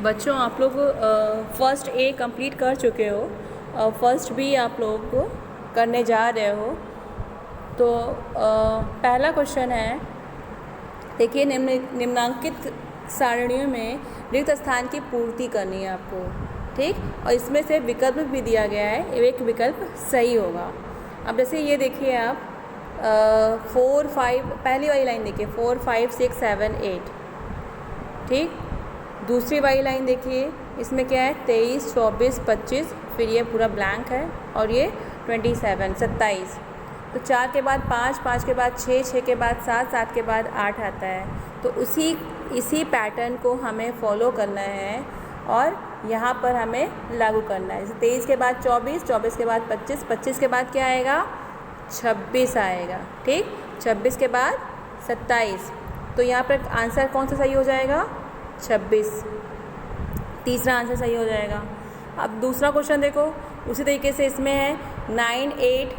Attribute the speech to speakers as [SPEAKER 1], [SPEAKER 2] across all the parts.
[SPEAKER 1] बच्चों आप लोग फर्स्ट ए कंप्लीट कर चुके हो और फर्स्ट बी आप लोग को करने जा रहे हो। तो पहला क्वेश्चन है, देखिए निम्नांकित सारणियों में रिक्त स्थान की पूर्ति करनी है आपको, ठीक। और इसमें से विकल्प भी दिया गया है, एक विकल्प सही होगा। अब जैसे ये देखिए आप 4 5 पहली वाली लाइन देखिए 4 5 6 7 8, ठीक। दूसरी वाली लाइन देखिए, इसमें क्या है 23 24 25, फिर ये पूरा ब्लैंक है और ये 27 27। तो 4 के बाद 5 5 के बाद 6 6 के बाद 7 7 के बाद 8 आता है। तो इसी पैटर्न को हमें फॉलो करना है और यहाँ पर हमें लागू करना है। जैसे 23 के बाद 24 24 के बाद 25 25 के बाद क्या आएगा 26 आएगा, ठीक। 26 के बाद 27। तो यहाँ पर आंसर कौन सा सही हो जाएगा 26, तीसरा आंसर सही हो जाएगा। अब दूसरा क्वेश्चन देखो, उसी तरीके से इसमें है 9 8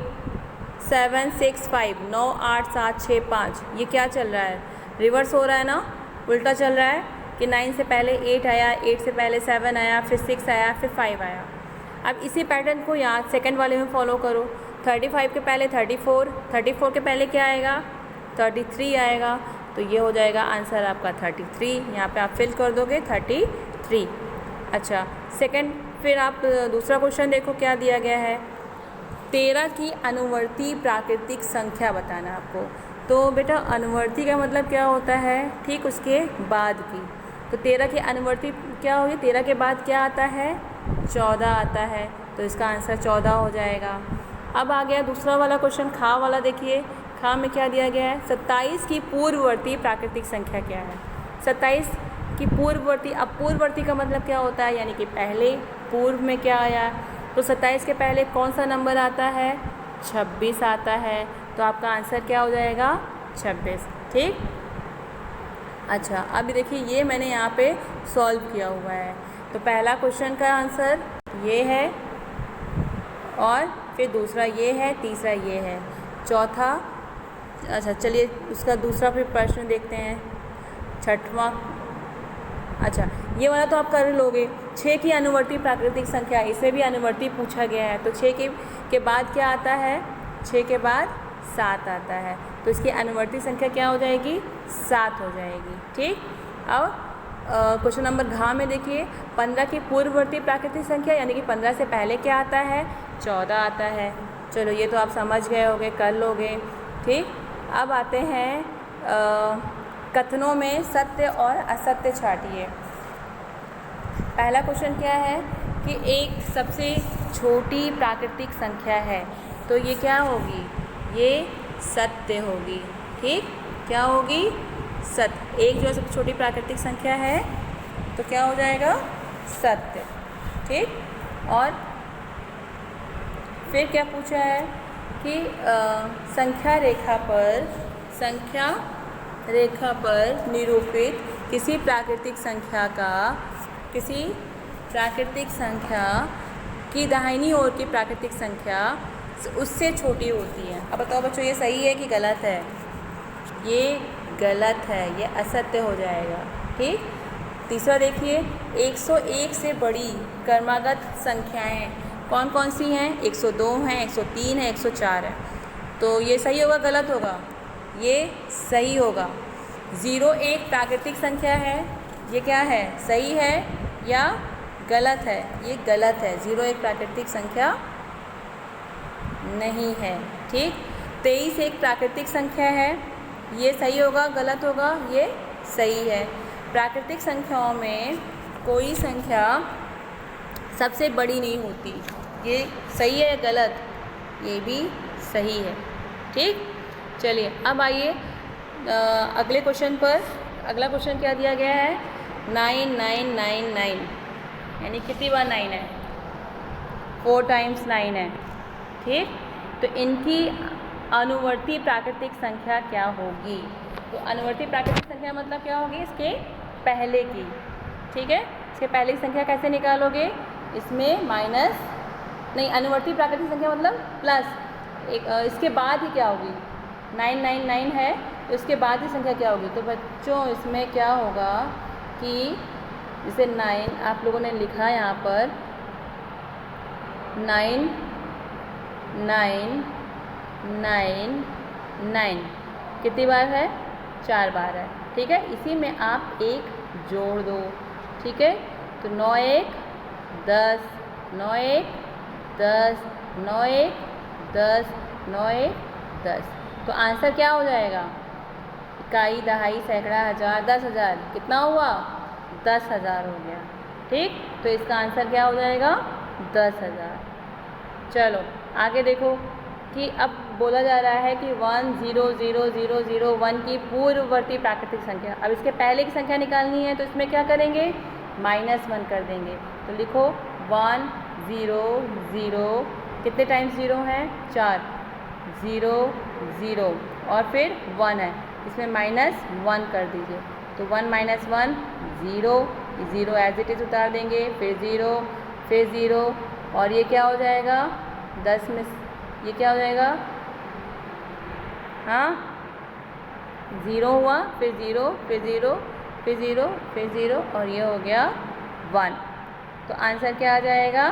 [SPEAKER 1] 7 6 5 9 8 7 6 5। ये क्या चल रहा है, रिवर्स हो रहा है ना, उल्टा चल रहा है कि 9 से पहले 8 आया, 8 से पहले 7 आया, फिर 6 आया, फिर 5 आया। अब इसी पैटर्न को यहाँ सेकंड वाले में फॉलो करो। 35 के पहले 34, 34 के पहले क्या आएगा 33 आएगा। तो ये हो जाएगा आंसर आपका 33, यहाँ पे आप फिल कर दोगे 33। अच्छा सेकंड, फिर आप दूसरा क्वेश्चन देखो क्या दिया गया है, 13 की अनुवर्ती प्राकृतिक संख्या बताना आपको। तो बेटा अनुवर्ती का मतलब क्या होता है, ठीक उसके बाद की। तो 13 की अनुवर्ती क्या होगी, 13 के बाद क्या आता है 14 आता है, तो इसका आंसर 14 हो जाएगा। अब आ गया दूसरा वाला क्वेश्चन, खा वाला देखिए, खा में क्या दिया गया है 27 की पूर्ववर्ती प्राकृतिक संख्या क्या है। 27 की पूर्ववर्ती, अब पूर्ववर्ती का मतलब क्या होता है, यानी कि पहले पूर्व में क्या आया। तो 27 के पहले कौन सा नंबर आता है 26 आता है, तो आपका आंसर क्या हो जाएगा 26, ठीक। अच्छा अभी देखिए ये मैंने यहाँ पे सॉल्व किया हुआ है। तो पहला क्वेश्चन का आंसर ये है और फिर दूसरा ये है, तीसरा ये है, चौथा। अच्छा चलिए उसका दूसरा फिर प्रश्न देखते हैं, छठवां। अच्छा ये वाला तो आप कर लोगे। 6 की अनुवर्ती प्राकृतिक संख्या, इसे भी अनुवर्ती पूछा गया है। तो 6 के बाद क्या आता है, 6 के बाद 7 आता है, तो इसकी अनुवर्ती संख्या क्या हो जाएगी 7 हो जाएगी, ठीक। अब क्वेश्चन नंबर घ में देखिए 15 की पूर्ववर्ती प्राकृतिक संख्या, यानी कि 15 से पहले क्या आता है 14 आता है। चलो ये तो आप समझ गए होगे, कर लोगे, ठीक। अब आते हैं कथनों में सत्य और असत्य छांटिए। पहला क्वेश्चन क्या है कि एक सबसे छोटी प्राकृतिक संख्या है, तो ये क्या होगी, ये सत्य होगी, ठीक। क्या होगी सत्य। एक जो है सबसे छोटी प्राकृतिक संख्या है तो क्या हो जाएगा सत्य, ठीक। और फिर क्या पूछा है कि संख्या रेखा पर निरूपित किसी प्राकृतिक संख्या की दाहिनी ओर की प्राकृतिक संख्या उससे छोटी होती है। अब बताओ बच्चों ये सही है कि गलत है, ये गलत है, ये असत्य हो जाएगा, ठीक। तीसरा देखिए 101 से बड़ी क्रमागत संख्याएं कौन कौन सी हैं, 102 हैं, 103 है, 104 है। तो ये सही होगा गलत होगा, ये सही होगा। 0 एक प्राकृतिक संख्या है, ये क्या है सही है या गलत है, ये गलत है। 0 एक प्राकृतिक संख्या नहीं है, ठीक। 23 एक प्राकृतिक संख्या है, ये सही होगा गलत होगा, ये सही है। प्राकृतिक संख्याओं में कोई संख्या सबसे बड़ी नहीं होती, ये सही है या गलत, ये भी सही है, ठीक। चलिए अब आइए अगले क्वेश्चन पर। अगला क्वेश्चन क्या दिया गया है 9 9 9 9, यानी कितनी बार 9 है 4 टाइम्स 9 है, ठीक। तो इनकी अनुवर्ती प्राकृतिक संख्या क्या होगी। तो अनुवर्ती प्राकृतिक संख्या मतलब क्या होगी, इसके पहले की, ठीक है। इसके पहले की संख्या कैसे निकालोगे, इसमें माइनस नहीं, अनुवर्ती प्राकृतिक संख्या मतलब प्लस एक, इसके बाद ही क्या होगी 999 है, तो इसके बाद ही संख्या क्या होगी। तो बच्चों इसमें क्या होगा कि जैसे 9 आप लोगों ने लिखा यहाँ पर 9 9 9 9 कितनी बार है? 4 बार है। ठीक है, इसी में आप एक जोड़ दो। ठीक है, तो 9 1 10, 9 1 10, 9 1 10, 9 1 10। तो आंसर क्या हो जाएगा? इकाई, दहाई, सैकड़ा, हज़ार, 10,000। कितना हुआ? 10,000 हो गया। ठीक, तो इसका आंसर क्या हो जाएगा? 10,000। चलो आगे देखो कि अब बोला जा रहा है कि 1 0 0 0 0 1 की पूर्ववर्ती प्राकृतिक संख्या। अब इसके पहले की संख्या निकालनी है, तो इसमें क्या करेंगे? -1 कर देंगे। तो लिखो 1 0 0, कितने टाइम्स 0 हैं? 4, 0 0 और फिर 1 है, इसमें -1 कर दीजिए। तो 1 - 1 0, 0 एज इट इज़ उतार देंगे, फिर 0, फिर 0 और ये क्या हो जाएगा? 10 में ये क्या हो जाएगा? हाँ, 0 हुआ, फिर 0, फिर 0, फिर 0, फिर 0 और ये हो गया 1। तो आंसर क्या आ जाएगा?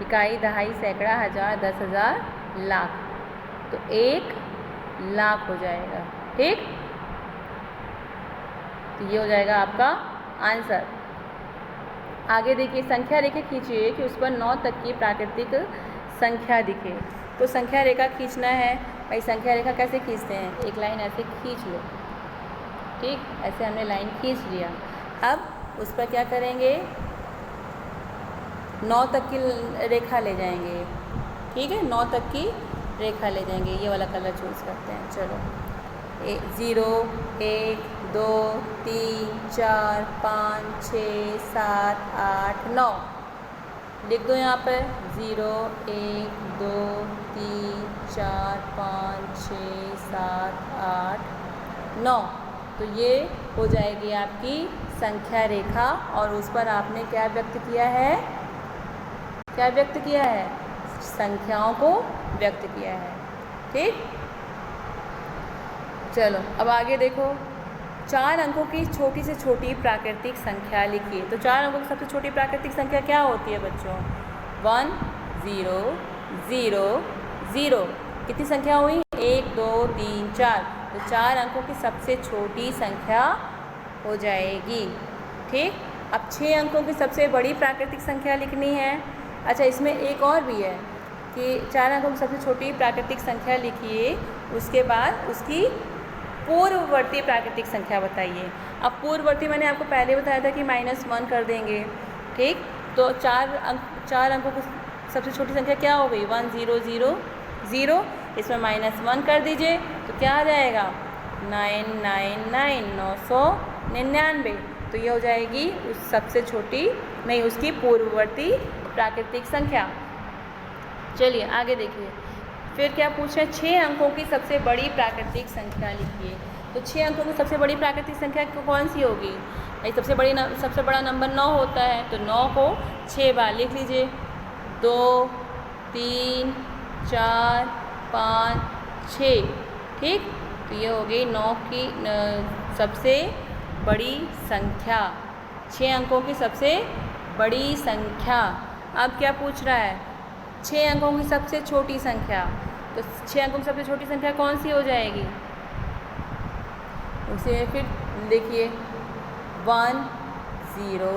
[SPEAKER 1] इकाई, दहाई, सैकड़ा, हज़ार, 10,000, लाख। तो 1 लाख हो जाएगा। ठीक, तो ये हो जाएगा आपका आंसर। आगे देखिए, संख्या रेखा खींचिए कि उस पर 9 तक की प्राकृतिक संख्या दिखे। तो संख्या रेखा खींचना है भाई। संख्या रेखा कैसे खींचते हैं? एक लाइन ऐसे खींच लो। ठीक, ऐसे हमने लाइन खींच लिया। अब उस पर क्या करेंगे? 9 तक की रेखा ले जाएंगे। ठीक है, 9 तक की रेखा ले जाएंगे। ये वाला कलर चूज़ करते हैं। चलो 0 1 2 3 4 5 6 7 8 9 लिख दो यहाँ पर। 0 1 2 3 4 5 6 7 8 9। तो ये हो जाएगी आपकी संख्या रेखा और उस पर आपने क्या व्यक्त किया है? क्या व्यक्त किया है? संख्याओं को व्यक्त किया है। ठीक, चलो अब आगे देखो। 4 अंकों की छोटी से छोटी प्राकृतिक संख्या लिखिए। तो 4 अंकों की सबसे छोटी प्राकृतिक संख्या क्या होती है बच्चों? 1 0 0 0। कितनी संख्या हुई? 1 2 3 4। तो 4 अंकों की सबसे छोटी संख्या हो जाएगी। ठीक, अब 6 अंकों की सबसे बड़ी प्राकृतिक संख्या लिखनी है। अच्छा, इसमें एक और भी है कि 4 अंकों की सबसे छोटी प्राकृतिक संख्या लिखिए, उसके बाद उसकी पूर्ववर्ती प्राकृतिक संख्या बताइए। अब पूर्ववर्ती मैंने आपको पहले बताया था कि -1 कर देंगे। ठीक, तो 4 अंकों की सबसे छोटी संख्या क्या हो गई? 1 0 0 0। इसमें -1 कर दीजिए तो क्या आ जाएगा? 999 999। तो ये हो जाएगी उस सबसे छोटी नहीं, उसकी पूर्ववर्ती प्राकृतिक संख्या। चलिए आगे देखिए, फिर क्या पूछा? 6 अंकों की सबसे बड़ी प्राकृतिक संख्या लिखिए। तो 6 अंकों की सबसे बड़ी प्राकृतिक संख्या कौन सी होगी भाई? सबसे बड़ा नंबर 9 होता है। तो 9 को 6 बार लिख लीजिए। 2 3 4 5 6। ठीक, तो ये हो गई 9 की सबसे बड़ी संख्या। 6 अंकों की सबसे बड़ी संख्या। अब क्या पूछ रहा है? 6 अंकों की सबसे छोटी संख्या। तो 6 अंकों की सबसे छोटी संख्या कौन सी हो जाएगी? उसे फिर देखिए 1 0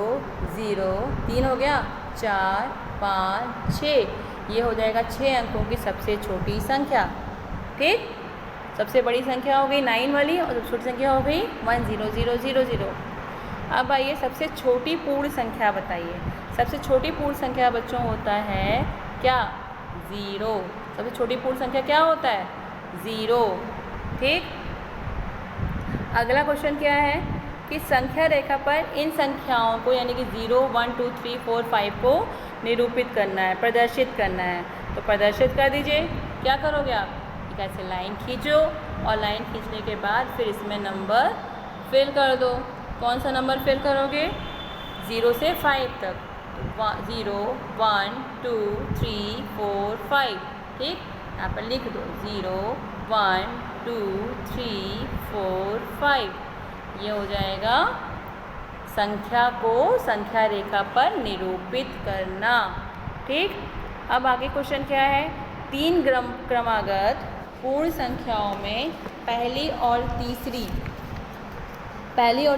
[SPEAKER 1] 0 3 हो गया, 4 5 6। ये हो जाएगा 6 अंकों की सबसे छोटी संख्या। ठीक, सबसे बड़ी संख्या हो गई 9 वाली और सबसे छोटी संख्या हो गई 1 0 0 0 0। अब आइए सबसे छोटी पूर्ण संख्या बताइए। सबसे छोटी पूर्ण संख्या बच्चों होता है क्या? 0। सबसे छोटी पूर्ण संख्या क्या होता है? 0। ठीक, अगला क्वेश्चन क्या है कि संख्या रेखा पर इन संख्याओं को यानी कि 0 1 2 3 4 5 को निरूपित करना है, प्रदर्शित करना है। तो प्रदर्शित कर दीजिए। क्या करोगे आप? एक ऐसे लाइन खींचो और लाइन खींचने के बाद फिर इसमें नंबर फिल कर दो। कौन सा नंबर फिल करोगे? 0 से 5 तक। 0 1 2 3 4 5। ठीक, यहाँ पर लिख दो 0 1 2 3 4 5। ये हो जाएगा संख्या को संख्या रेखा पर निरूपित करना। ठीक, अब आगे क्वेश्चन क्या है, 3 क्रमागत पूर्ण संख्याओं में पहली और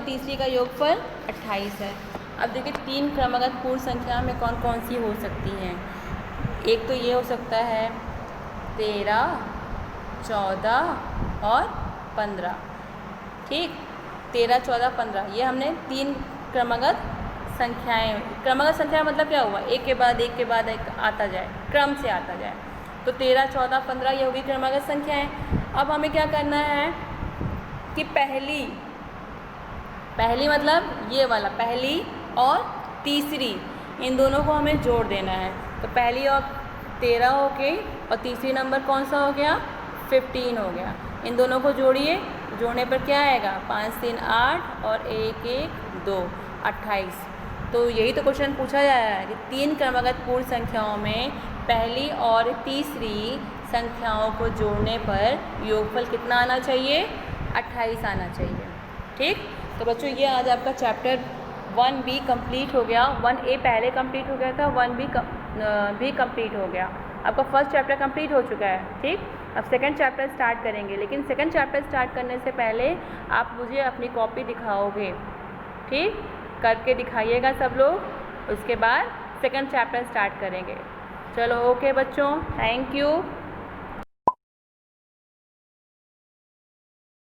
[SPEAKER 1] तीसरी का योगफल 28 है। अब देखिए 3 क्रमागत पूर्ण संख्या में कौन कौन सी हो सकती हैं। एक तो ये हो सकता है 13, 14 और 15। ठीक, 13, 14, 15 ये हमने 3 क्रमागत संख्याएं। क्रमागत संख्या मतलब क्या हुआ, एक के बाद एक आता जाए, क्रम से आता जाए। तो 13, 14, 15 ये होगी क्रमागत संख्याएं। अब हमें क्या करना है कि पहली मतलब ये वाला, पहली और तीसरी, इन दोनों को हमें जोड़ देना है। तो पहली और 13 हो गई और तीसरी नंबर कौन सा हो गया, 15 हो गया। इन दोनों को जोड़िए, जोड़ने पर क्या आएगा, 5, 3, 8 और 1, 1, 2, 28। तो यही तो क्वेश्चन पूछा जा रहा है कि 3 क्रमागत पूर्ण संख्याओं में पहली और तीसरी संख्याओं को जोड़ने पर योगफल कितना आना चाहिए, 28 आना चाहिए। ठीक, तो बच्चों ये आज आपका चैप्टर 1B कंप्लीट हो गया। 1A पहले कंप्लीट हो गया था, 1B भी कंप्लीट हो गया। आपका फर्स्ट चैप्टर कंप्लीट हो चुका है। ठीक, अब सेकंड चैप्टर स्टार्ट करेंगे, लेकिन सेकंड चैप्टर स्टार्ट करने से पहले आप मुझे अपनी कॉपी दिखाओगे। ठीक, करके दिखाइएगा सब लोग, उसके बाद सेकंड चैप्टर स्टार्ट करेंगे। चलो ओके बच्चों, थैंक यू।